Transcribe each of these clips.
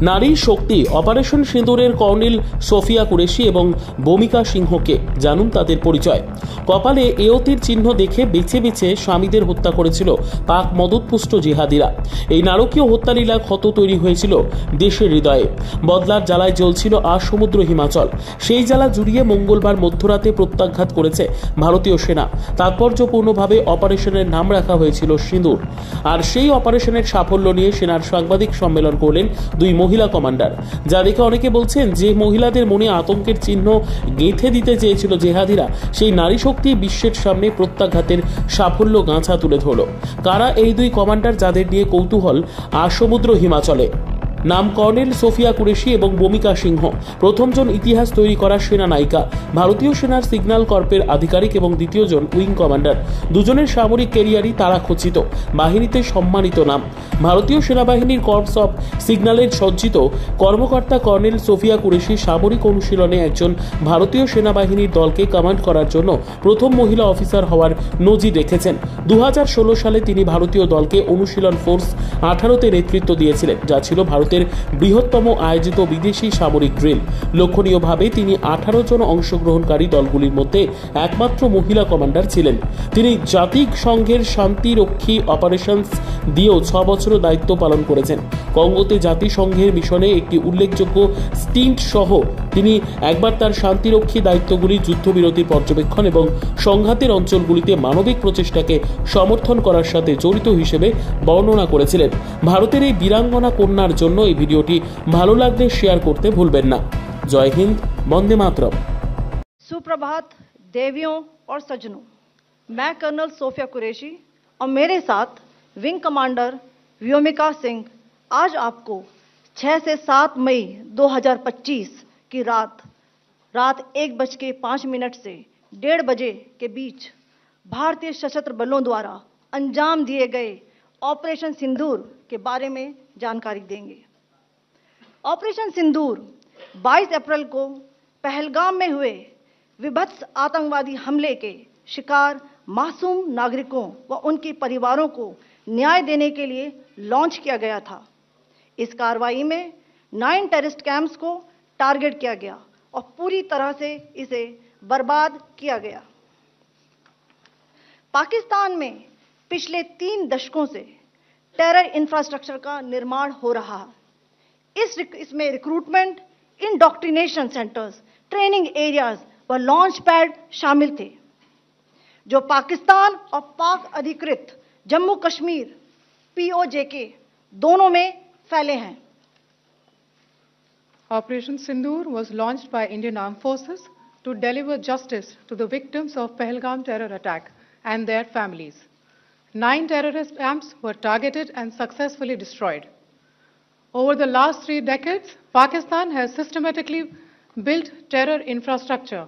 নারী শক্তি অপারেশন সিঁদুরের colonel Sophia Qureshi এবং ভূমিকা সিংহকে জানুন তাদের পরিচয়। কপালে এওতির চিহ্ন দেখে বেছে বেছে স্বামীদের হত্যা করেছিল পাক মদতপুষ্ট জিহাদিরা। এই নারকীয় হত্যালীলা ক্ষত তৈরি হয়েছিল দেশের হৃদয়ে। বদলার জ্বালায় জ্বলছিল সমুদ্র হিমাচল। সেই জ্বালা জুড়িয়ে মঙ্গলবার মধ্যরাতে প্রত্যাঘাত করেছে ভারতীয় সেনা। তাৎপর্যপূর্ণভাবে অপারেশনের নাম রাখা হয়েছিল সিঁদুর। আর সেই অপারেশনের সাফল্য নিয়ে সেনার সাংবাদিক সম্মেলন করলেন দুই মহিলা কমান্ডার, যা দেখে অনেকে বলছেন যে মহিলাদের মনে আতঙ্কের চিহ্ন গেঁথে দিতে চেয়েছিল জেহাদিরা, সেই নারী শক্তি বিশ্বের সামনে প্রত্যাঘাতের সাফল্য গাঁছা তুলে ধরল। কারা এই দুই কমান্ডার যাদের নিয়ে কৌতূহল সমুদ্র হিমাচলে? নাম কর্নেল সোফিয়া কুরেশি এবং ভূমিকা সিংহ। প্রথমজন ইতিহাস তৈরি করা সেনা নায়িকা, ভারতীয় সেনার সিগন্যাল কর্পের আধিকারিক এবং দ্বিতীয়জন উইং কমান্ডার। দুজনের সামরিক ক্যারিয়ারই তারাখচিত, বাহিনীতে সম্মানিত নাম। ভারতীয় সেনাবাহিনীর কর্পস অফ সিগন্যালের সজ্জিত কর্মকর্তা কর্নেল সোফিয়া কুরেশি সামরিক অনুশীলনে একজন ভারতীয় সেনাবাহিনীর দলকে কমান্ড করার জন্য প্রথম মহিলা অফিসার হওয়ার নজির রেখেছেন। 2016 সালে তিনি ভারতীয় দলকে অনুশীলন ফোর্স 18-তে নেতৃত্ব দিয়েছিলেন, যা ছিল ভারতের বৃহত্তম আয়োজিত বিদেশি সামরিক ড্রিল। লক্ষণীয়ভাবে তিনি 18 জন অংশগ্রহণকারী দলগুলির মধ্যে একমাত্র মহিলা কমান্ডার ছিলেন। তিনি জাতিসংঘের শান্তিরক্ষী অপারেশনস দিয়েও 6 বছর দায়িত্ব পালন করেছেন। কঙ্গোতে জাতিসংঘের মিশনে একটি উল্লেখযোগ্য স্টিন্ট সহ তিনি একবার তার শান্তিরক্ষী দায়িত্বগুলি, যুদ্ধবিরতির পর্যবেক্ষণ এবং সংঘাতের অঞ্চলগুলিতে মানবিক প্রচেষ্টাকে সমর্থন করার সাথে জড়িত হিসেবে বর্ণনা করেছিলেন। ভারতের এই বীরাঙ্গনা কন্যার জন্য এই ভিডিওটি ভালো লাগলে শেয়ার করতে ভুলবেন না। জয় হিন্দ, বন্দে মাতরম। सुप्रभात देवियों और सज्जनों, मैं कर्नल सोफिया कुरैशी और मेरे साथ विंग कमांडर व्योमिका सिंह आज आपको 6 से 7 मई 2025 की रात 1:05 से 1:30 बजे के बीच भारतीय सशस्त्र बलों द्वारा अंजाम दिए गए ऑपरेशन सिंदूर के बारे में जानकारी देंगे। ऑपरेशन सिंदूर 22 अप्रैल को पहलगाम में हुए विभत्स आतंकवादी हमले के शिकार मासूम नागरिकों व उनके परिवारों को न्याय देने के लिए लॉन्च किया गया था। इस कार्रवाई में 9 टेररिस्ट कैंप्स को टारगेट किया गया और पूरी तरह से इसे बर्बाद किया गया। पाकिस्तान में पिछले 3 दशकों से टेरर इंफ्रास्ट्रक्चर का निर्माण हो रहा है। इसमें recruitment, indoctrination centres, training areas व लॉन्च पैड शामिल थे, जो पाकिस्तान और पाक अधिकृत जम्मू कश्मीर POJK दोनों में फैले हैं। Operation Sindoor was launched by Indian Armed Forces to deliver justice to the victims of Pahalgam terror attack and their families. 9 terrorist camps were targeted and successfully destroyed. Over the last 3 decades, Pakistan has systematically built terror infrastructure.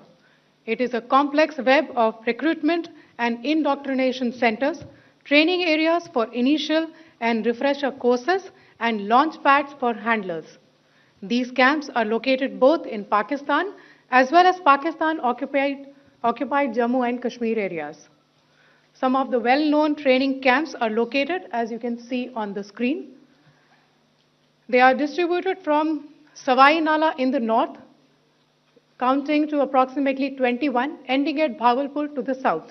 It is a complex web of recruitment and indoctrination centers, training areas for initial and refresher courses, and launch pads for handlers. These camps are located both in Pakistan as well as Pakistan-occupied Jammu and Kashmir areas. Some of the well-known training camps are located, as you can see on the screen. They are distributed from Savai Nala in the north, counting to approximately 21, ending at Bhagalpur to the south.